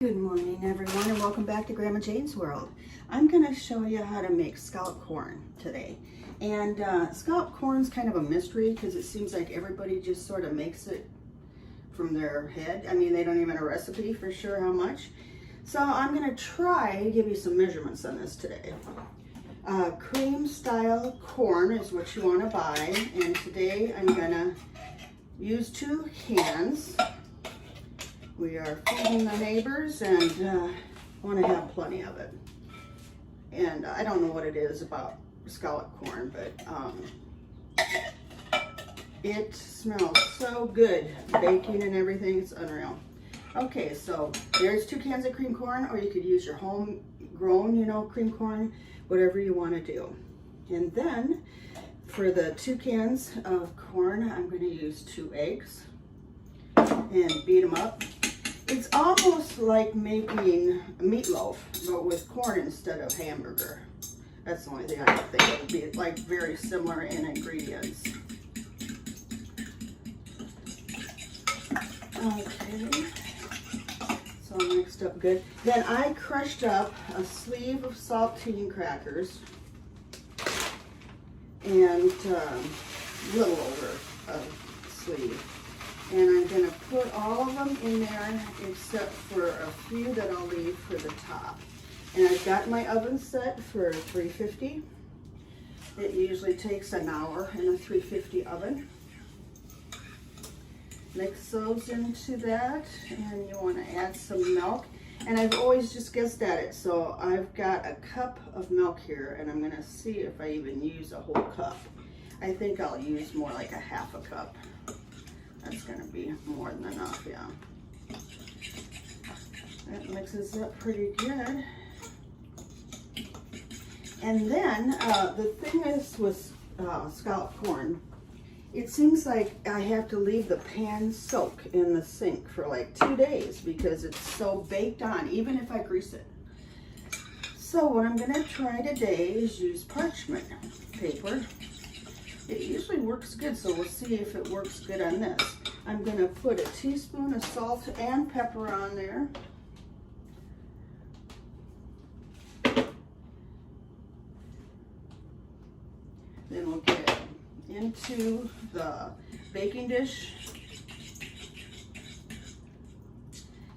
Good morning everyone, and welcome back to Grandma Jane's World. I'm going to show you how to make scalloped corn today. And scalloped corn is kind of a mystery because it seems like everybody just sort of makes it from their head. I mean, they don't even have a recipe for sure how much. So I'm going to try to give you some measurements on this today. Cream style corn is what you want to buy, and today I'm going to use 2 cans. We are feeding the neighbors and want to have plenty of it. And I don't know what it is about scalloped corn, but it smells so good. Baking and everything, it's unreal. Okay, so there's 2 cans of cream corn, or you could use your homegrown, cream corn, whatever you want to do. And then for the 2 cans of corn, I'm going to use 2 eggs and beat them up. It's almost like making a meatloaf, but with corn instead of hamburger. That's the only thing I can think of. It would be like very similar in ingredients. Okay, so mixed up good. Then I crushed up a sleeve of saltine crackers and a little over a sleeve. And I'm going to put all of them in there except for a few that I'll leave for the top. And I've got my oven set for 350. It usually takes an hour in a 350 oven. Mix those into that, and you want to add some milk. And I've always just guessed at it, so I've got a cup of milk here, and I'm going to see if I even use a whole cup. I think I'll use more like a half a cup. That's going to be more than enough, yeah. That mixes up pretty good. And then the thing is with scalloped corn, it seems like I have to leave the pan soak in the sink for like 2 days because it's so baked on, even if I grease it. So what I'm going to try today is use parchment paper. It usually works good, so we'll see if it works good on this. I'm going to put a teaspoon of salt and pepper on there. Then we'll get it into the baking dish.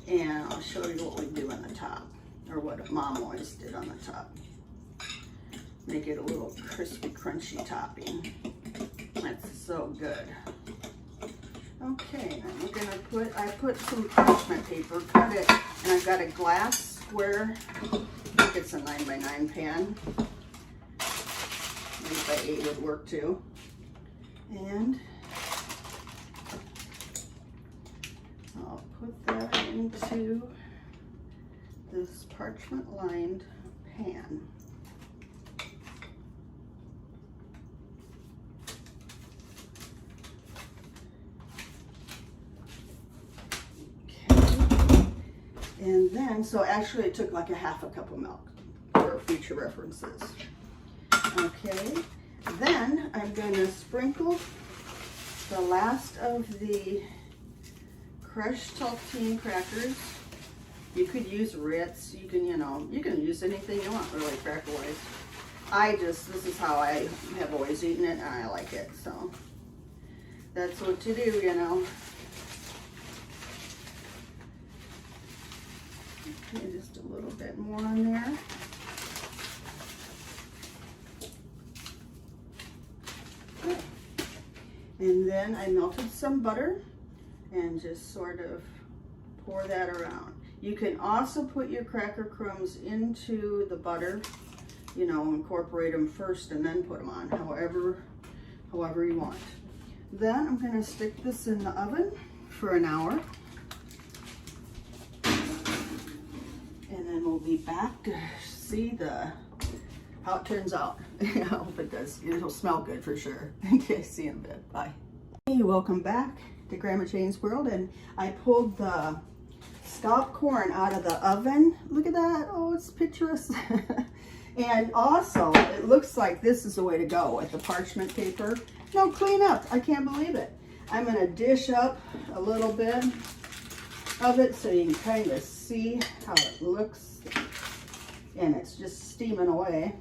And I'll show you what we do on the top, or what Mom always did on the top. Make it a little crispy, crunchy topping. That's so good. Okay, I'm gonna I put some parchment paper, cut it, and I've got a glass square. I think it's a 9x9 pan. 8x8 would work too. And I'll put that into this parchment lined pan. And then, so actually it took like a half a cup of milk for future references. Okay, then I'm going to sprinkle the last of the crushed saltine crackers. You could use Ritz, you can use anything you want really cracker-wise. This is how I have always eaten it and I like it, so that's what you do, Okay, just a little bit more on there. Okay. And then I melted some butter and just sort of pour that around. You can also put your cracker crumbs into the butter, incorporate them first and then put them on, however you want. Then I'm going to stick this in the oven for an hour. And then we'll be back to see how it turns out. I hope it does. It'll smell good for sure. Okay, see you in a bit. Bye. Hey, welcome back to Grandma Jane's World. And I pulled the scalloped corn out of the oven. Look at that. Oh, it's picturesque. And also, it looks like this is the way to go with the parchment paper. No cleanup. I can't believe it. I'm going to dish up a little bit of it so you can kind of see see how it looks, and it's just steaming away.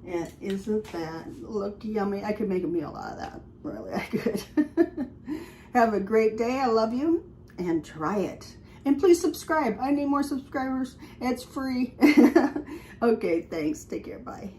And isn't that look yummy? I could make a meal out of that. Really, I could. Have a great day. I love you. And try it. And please subscribe. I need more subscribers. It's free. Okay, thanks. Take care. Bye.